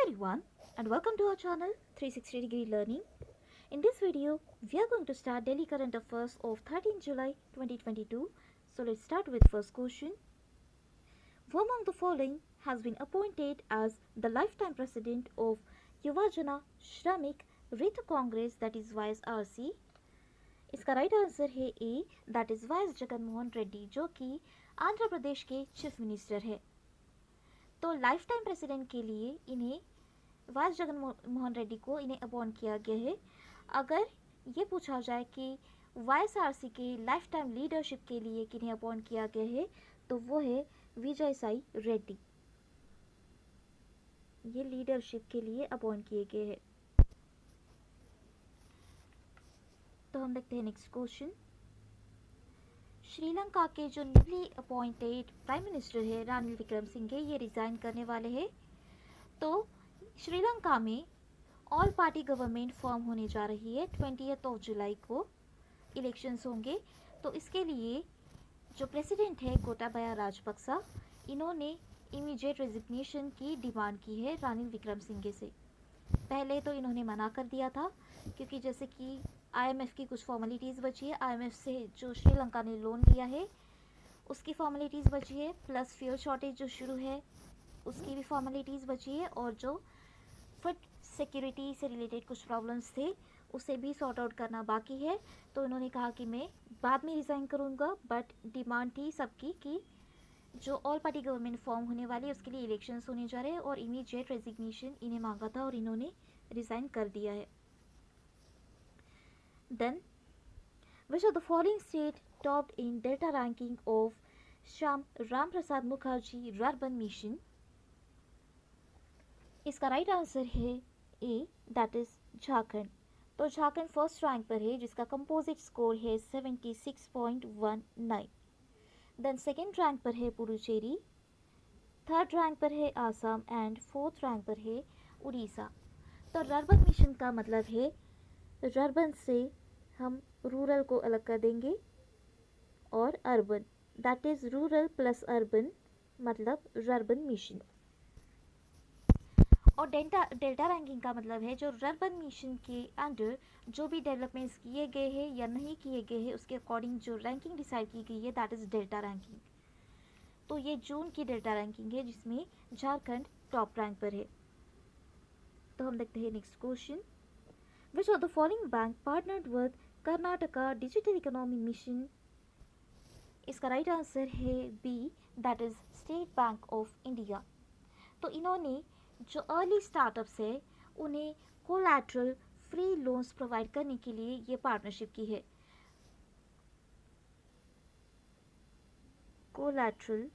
everyone, and welcome to our channel 360 Degree Learning. In this video, we are going to start daily current affairs of 13 July 2022. So let's start with first question. Who among the following has been appointed as the lifetime president of Yuvajana Shramik Rit Congress, that is YSRC? इसका right answer है A, that is YS Jagan Mohan Reddy, जो कि आंध्र प्रदेश के chief minister है। तो life time president के लिए इन्हें वाइस जगन मोहन रेड्डी को इन्हें अपॉइंट किया गया है। अगर ये पूछा जाए कि वाईएसआरसी के लाइफ टाइम लीडरशिप के लिए किन्हें अपॉइंट किया गया है, तो वो है विजय साई रेड्डी। ये लीडरशिप के लिए अपॉइंट किए गए हैं। तो हम देखते हैं नेक्स्ट क्वेश्चन। श्रीलंका के जो न्यूली अपॉइंटेड प्राइम मिनिस्टर है रानिल विक्रमसिंघे, ये रिजाइन करने वाले हैं। तो श्रीलंका में ऑल पार्टी गवर्नमेंट फॉर्म होने जा रही है। 20 जुलाई को इलेक्शंस होंगे। तो इसके लिए जो प्रेसिडेंट है गोटाबाया राजपक्सा, इन्होंने इमीडिएट रेजिग्नेशन की डिमांड की है रानिल विक्रमसिंघे से। पहले तो इन्होंने मना कर दिया था, क्योंकि जैसे कि आईएमएफ की कुछ फॉर्मेलिटीज़ बची है। आईएमएफ से जो श्रीलंका ने लोन लिया है उसकी फॉर्मेलिटीज़ बची है, प्लस फ्यूल शॉर्टेज जो शुरू है उसकी भी फॉर्मेलिटीज़ बची है, और जो फूड सिक्योरिटी से रिलेटेड कुछ प्रॉब्लम्स थे उसे भी सॉर्ट आउट करना बाकी है। तो इन्होंने कहा कि मैं बाद में रिज़ाइन करूँगा, बट डिमांड थी सबकी कि जो ऑल पार्टी गवर्नमेंट फॉर्म होने वाली है उसके लिए इलेक्शंस होने जा रहे हैं, और इमीडिएट रेजिग्नेशन इन्हें मांगा था और इन्होंने रिज़ाइन कर दिया है। Then, which of the following state topped in data ranking of Sham Ram Prasad Mukherjee Rurban Mission? इसका राइट आंसर है ए, दैट इज झारखंड। तो झारखंड फर्स्ट रैंक पर है, जिसका कंपोजिट स्कोर है 76.19। देन सेकेंड रैंक पर है पुडुचेरी, थर्ड रैंक पर है आसाम एंड फोर्थ रैंक पर है उड़ीसा। तो रर्बन मिशन का मतलब है रर्बन से हम रूरल को अलग कर देंगे, और urban, that is rural plus urban, मतलब रर्बन मिशन। और डेल्टा रैंकिंग का मतलब है जो रर्बन मिशन के अंडर जो भी डेवलपमेंट्स किए गए हैं या नहीं किए गए हैं उसके अकॉर्डिंग जो रैंकिंग डिसाइड की गई है, दैट इज डेल्टा रैंकिंग। तो ये जून की डेल्टा रैंकिंग है, जिसमें झारखंड टॉप रैंक पर है। तो हम देखते हैं next question. Which of the following bank partnered with Karnataka Digital Economy Mission? इसका राइट आंसर है B, that is State Bank of India. तो इन्होंने जो अर्ली स्टार्टअप्स है उन्हें कोलैटरल फ्री लोन्स प्रोवाइड करने के लिए ये पार्टनरशिप की है। कोलैटरल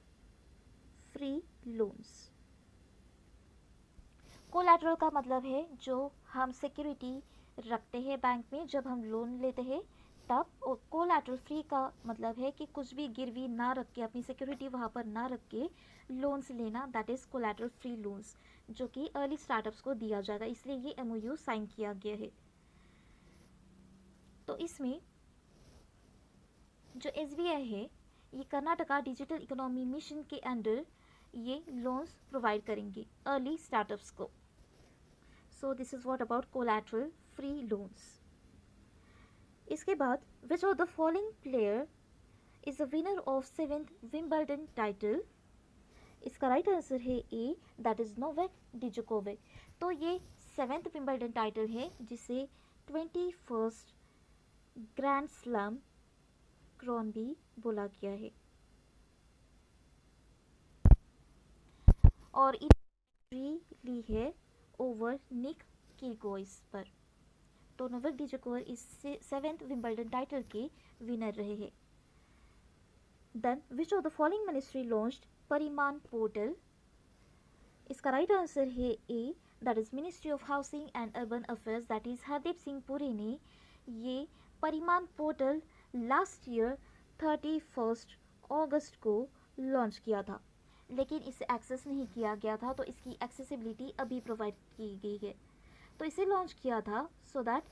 फ्री लोन्स, कोलैटरल का मतलब है जो हम सिक्योरिटी रखते हैं बैंक में जब हम लोन लेते हैं तब, और कोलैटरल फ्री का मतलब है कि कुछ भी गिरवी ना रख के, अपनी सिक्योरिटी वहाँ पर ना रख के लोन्स लेना, that is collateral free loans, जो कि अर्ली स्टार्टअप्स को दिया जाएगा। इसलिए ये एमओयू साइन किया गया है। तो इसमें जो एसबीआई है ये कर्नाटका डिजिटल इकोनॉमी मिशन के अंडर ये लोन्स प्रोवाइड करेंगे अर्ली स्टार्टअप्स को। So this is what about collateral free loans. इसके बाद विच of the following player is the winner of 7th Wimbledon title? इसका राइट आंसर है ए, दैट इज नोवाक डिजोकोविक। तो ये 7th विंबलडन टाइटल है जिसे 21st ग्रैंड स्लैम क्रॉन भी बोला गया है, और इन्होंने ली है ओवर निक कीगोइस पर। तो नोवाक डिजोकोविक इस 7th विंबलडन टाइटल के विनर रहे हैं। Then which of the following ministry launched Pariman portal? इसका राइट आंसर है A, that is ministry of housing and urban affairs, that is Hardeep Singh Puri ने ये परिमान पोर्टल लास्ट ईयर 31 अगस्त को लॉन्च किया था, लेकिन इसे एक्सेस नहीं किया गया था, तो इसकी एक्सेसिबिलिटी अभी प्रोवाइड की गई है। तो इसे लॉन्च किया था सो दैट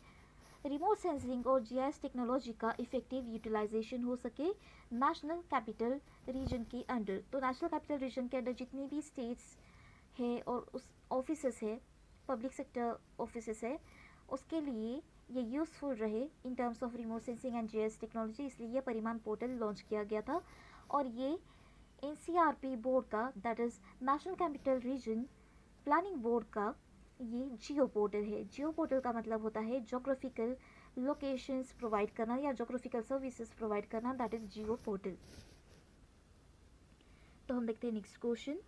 रिमोट सेंसिंग और जीआईएस टेक्नोलॉजी का इफेक्टिव यूटिलाइजेशन हो सके नेशनल कैपिटल रीजन के अंडर। तो नेशनल कैपिटल रीजन के अंडर जितनी भी स्टेट्स है और ऑफिसेस है, पब्लिक सेक्टर ऑफिसेस है, उसके लिए ये यूज़फुल रहे in terms of remote sensing and GIS technology, इसलिए ये परिमाण पोर्टल लॉन्च किया गया था। और ये एनसीआरपी बोर्ड का, that is national capital region planning board का, ये जियो पोर्टल है। जियो पोर्टल का मतलब होता है जोग्राफिकल लोकेशंस प्रोवाइड करना या जोग्राफिकल सर्विसेज प्रोवाइड करना, दैट इज़ जियो पोर्टल। तो हम देखते हैं next question.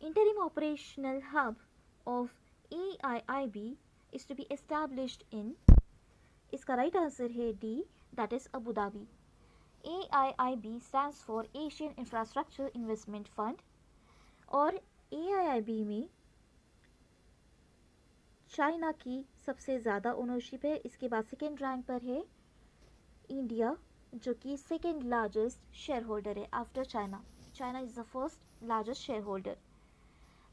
Interim operational hub of AIIB is to be established in, इसका राइट आंसर है D, that is Abu Dhabi. AIIB stands for Asian Infrastructure Investment Fund और AIIB में China की सबसे ज़्यादा ओनरशिप है। इसके बाद सेकेंड रैंक पर है इंडिया, जो कि सेकेंड लार्जेस्ट शेयर होल्डर है after China. China is the first largest share holder.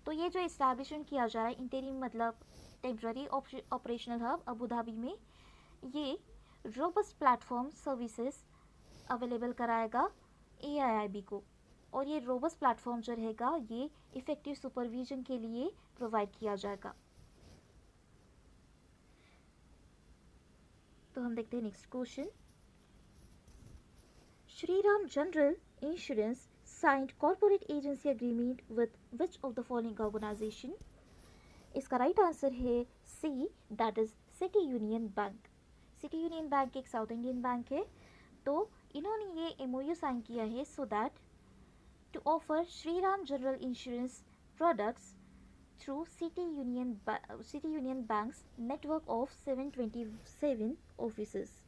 तो ये जो इस्टेब्लिशमेंट किया जा रहा है, इंटरिम मतलब temporary operational hub Abu Dhabi में, ये रोबस्ट प्लेटफॉर्म सर्विसेज अवेलेबल कराएगा AIIB को। और ये रोबस्ट प्लेटफॉर्म जो रहेगा, ये इफेक्टिव सुपरविजन के लिए प्रोवाइड किया जाएगा। तो हम देखते हैं next question. Shriram general insurance signed corporate agency agreement with which of the following organization? इसका राइट आंसर है C, that is City Union Bank. City Union Bank एक साउथ इंडियन बैंक है। तो इन्होंने ये MOU साइन किया है so that to offer Shriram general insurance products through City Union Bank's network of 727 offices.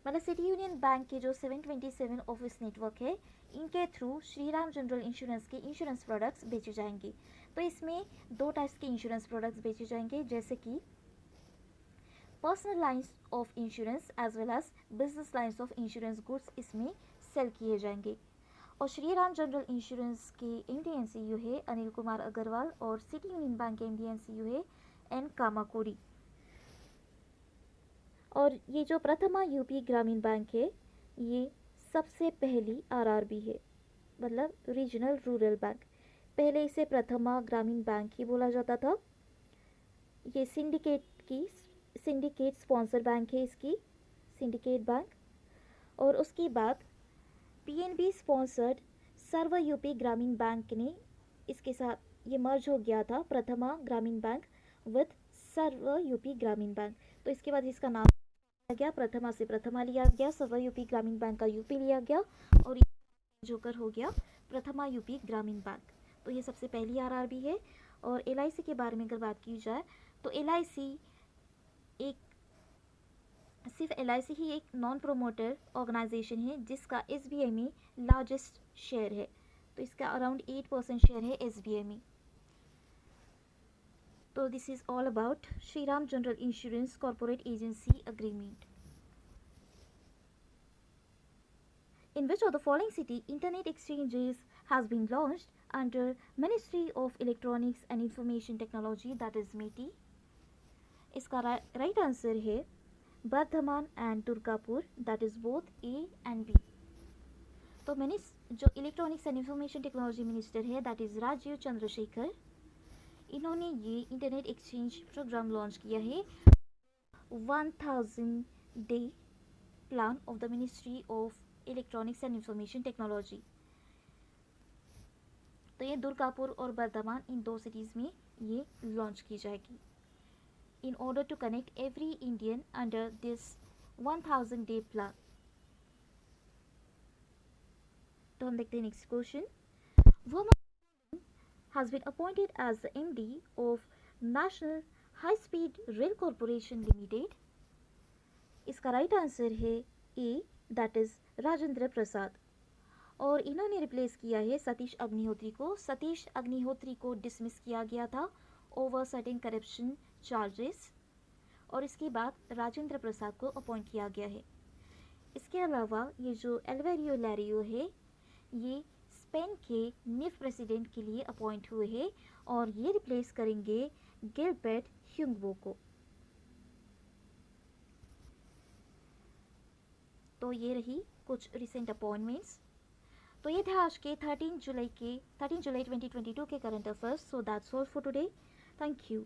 मतलब सिटी यूनियन बैंक के जो 727 ऑफिस नेटवर्क है, इनके थ्रू श्रीराम जनरल इंश्योरेंस के इंश्योरेंस प्रोडक्ट्स बेचे जाएंगे। तो इसमें दो टाइप्स के इंश्योरेंस प्रोडक्ट्स बेचे जाएंगे, जैसे कि personal lines of insurance as well as business lines of insurance goods इसमें सेल किए जाएंगे। और श्रीराम जनरल इंश्योरेंस के MD and CEO है अनिल कुमार अग्रवाल और सिटी यूनियन बैंक के MD and CEO है N कामाकोड़ी। और ये जो प्रथमा यूपी ग्रामीण बैंक है, ये सबसे पहली RRB है, मतलब रीजनल रूरल बैंक। पहले इसे प्रथमा ग्रामीण बैंक ही बोला जाता था। ये सिंडिकेट स्पॉन्सर बैंक है, इसकी सिंडिकेट बैंक। और उसके बाद PNB स्पॉन्सर्ड सर्व यूपी ग्रामीण बैंक ने इसके साथ ये मर्ज हो गया था, प्रथमा ग्रामीण बैंक विद सर्व यूपी ग्रामीण बैंक। तो इसके बाद इसका नाम गया, प्रथमा से प्रथमा लिया गया, सर्व यूपी ग्रामीण बैंक का यूपी लिया गया और जोकर हो गया प्रथमा यूपी ग्रामीण बैंक। तो ये सबसे पहली RRB है। और LIC के बारे में अगर बात की जाए तो LIC एक सिर्फ LIC ही एक नॉन प्रोमोटर ऑर्गेनाइजेशन है जिसका SBI में लार्जेस्ट शेयर है। तो इसका अराउंड 8% शेयर है SBI में। So this is all about Shriram General Insurance Corporate Agency Agreement. In which of the following city internet exchanges has been launched under Ministry of Electronics and Information Technology, that is METI? इसका right answer है Bardhaman and Durgapur, that is both A and B। तो जो electronics and information technology minister है, that is Rajiv Chandrashekhar, इन्होंने ये internet exchange programme launch किया है 1000 day plan of the ministry of electronics and information technology. तो ये दुर्गापुर और बर्धमान, इन दो सिटीज़ में ये लॉन्च की जाएगी in order to connect every Indian under this 1000 day plan. तो हम देखते हैं नेक्स्ट क्वेश्चन। वो has been appointed as the MD of National High Speed Rail Corporation Limited? इसका राइट आंसर है A, that is Rajendra Prasad. और इन्होंने रिप्लेस किया है सतीश अग्निहोत्री को। सतीश अग्निहोत्री को डिसमिस किया गया था ओवर सर्टेन करप्शन चार्जेस, और इसके बाद राजेंद्र प्रसाद को अपॉइंट किया गया है। इसके अलावा ये जो एल्वेरियो लैरियो है, ये स्पेन के निफ प्रेसिडेंट के लिए अपॉइंट हुए हैं और ये रिप्लेस करेंगे गिलबर्ट ह्यूंगबो को। तो ये रही कुछ रिसेंट अपॉइंटमेंट्स। तो ये थे आज के 13 जुलाई 2022 के current affairs. So that's all for today. Thank you.